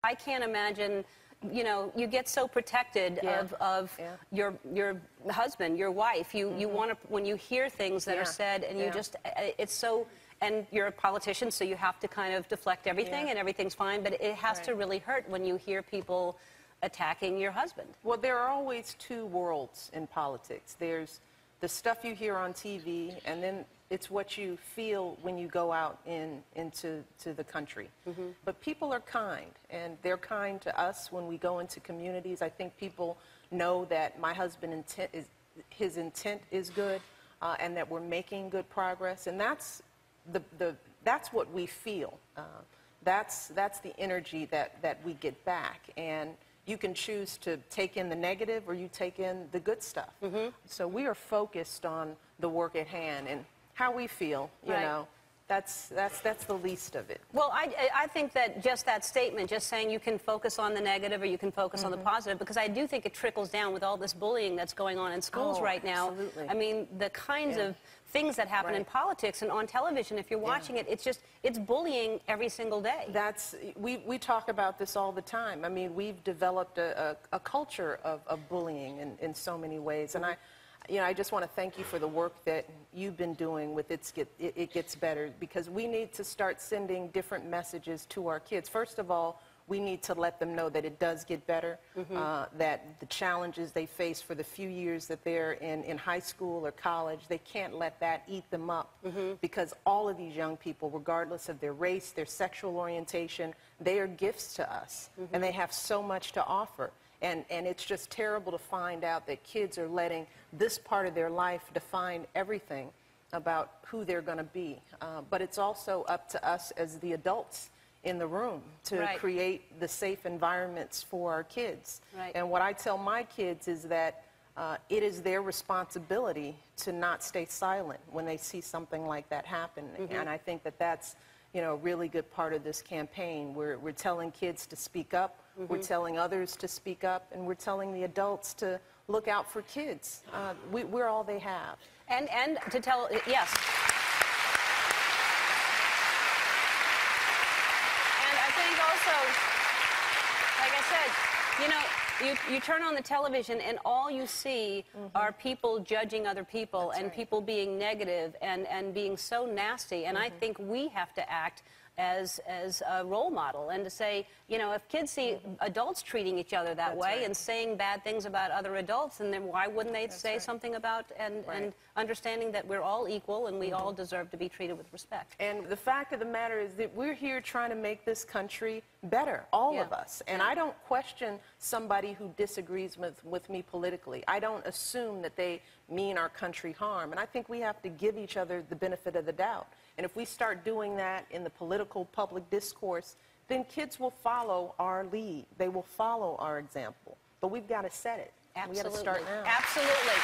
I can't imagine, you know, you get so protected of your husband, your wife. You want to, when you hear things that are said, and you just, it's so, and you're a politician, so you have to kind of deflect everything, and everything's fine, but it has to really hurt when you hear people attacking your husband. Well, there are always two worlds in politics. There's the stuff you hear on TV, and then it's what you feel when you go out into the country. But people are kind, and they're kind to us when we go into communities. I think people know that my husband's intent is good, and that we're making good progress, and that's that's what we feel. That's the energy that we get back, and you can choose to take in the negative or you take in the good stuff. So we are focused on the work at hand and how we feel, you know. That's the least of it. Well, I think that just that statement, just saying you can focus on the negative or you can focus on the positive, because I do think it trickles down with all this bullying that's going on in schools right now. Absolutely. I mean, the kinds of things that happen in politics and on television, if you're watching it, it's bullying every single day. We talk about this all the time. I mean, we've developed a culture of bullying in so many ways, and I just want to thank you for the work that you've been doing with It Gets Better, because we need to start sending different messages to our kids. First of all, we need to let them know that it does get better, that the challenges they face for the few years that they're in high school or college, they can't let that eat them up, because all of these young people, regardless of their race, their sexual orientation, they are gifts to us, and they have so much to offer. And it's just terrible to find out that kids are letting this part of their life define everything about who they're going to be. But it's also up to us as the adults in the room to create the safe environments for our kids. And what I tell my kids is that it is their responsibility to not stay silent when they see something like that happen. And I think that that's, you know, a really good part of this campaign. We're telling kids to speak up, we're telling others to speak up, and we're telling the adults to look out for kids. We're all they have. And to tell, yes. And I think also, like I said, you know, you turn on the television and all you see are people judging other people and people being negative and being so nasty. And I think we have to act as a role model and to say, you know, if kids see adults treating each other that way and saying bad things about other adults, and then why wouldn't they say something about and understanding that we're all equal and we all deserve to be treated with respect. And the fact of the matter is that we're here trying to make this country better, all of us. And I don't question somebody who disagrees with me politically. I don't assume that they mean our country harm. And I think we have to give each other the benefit of the doubt. And if we start doing that in the political public discourse, then kids will follow our lead. They will follow our example. But we've got to set it. Absolutely. We've got to start now. Absolutely.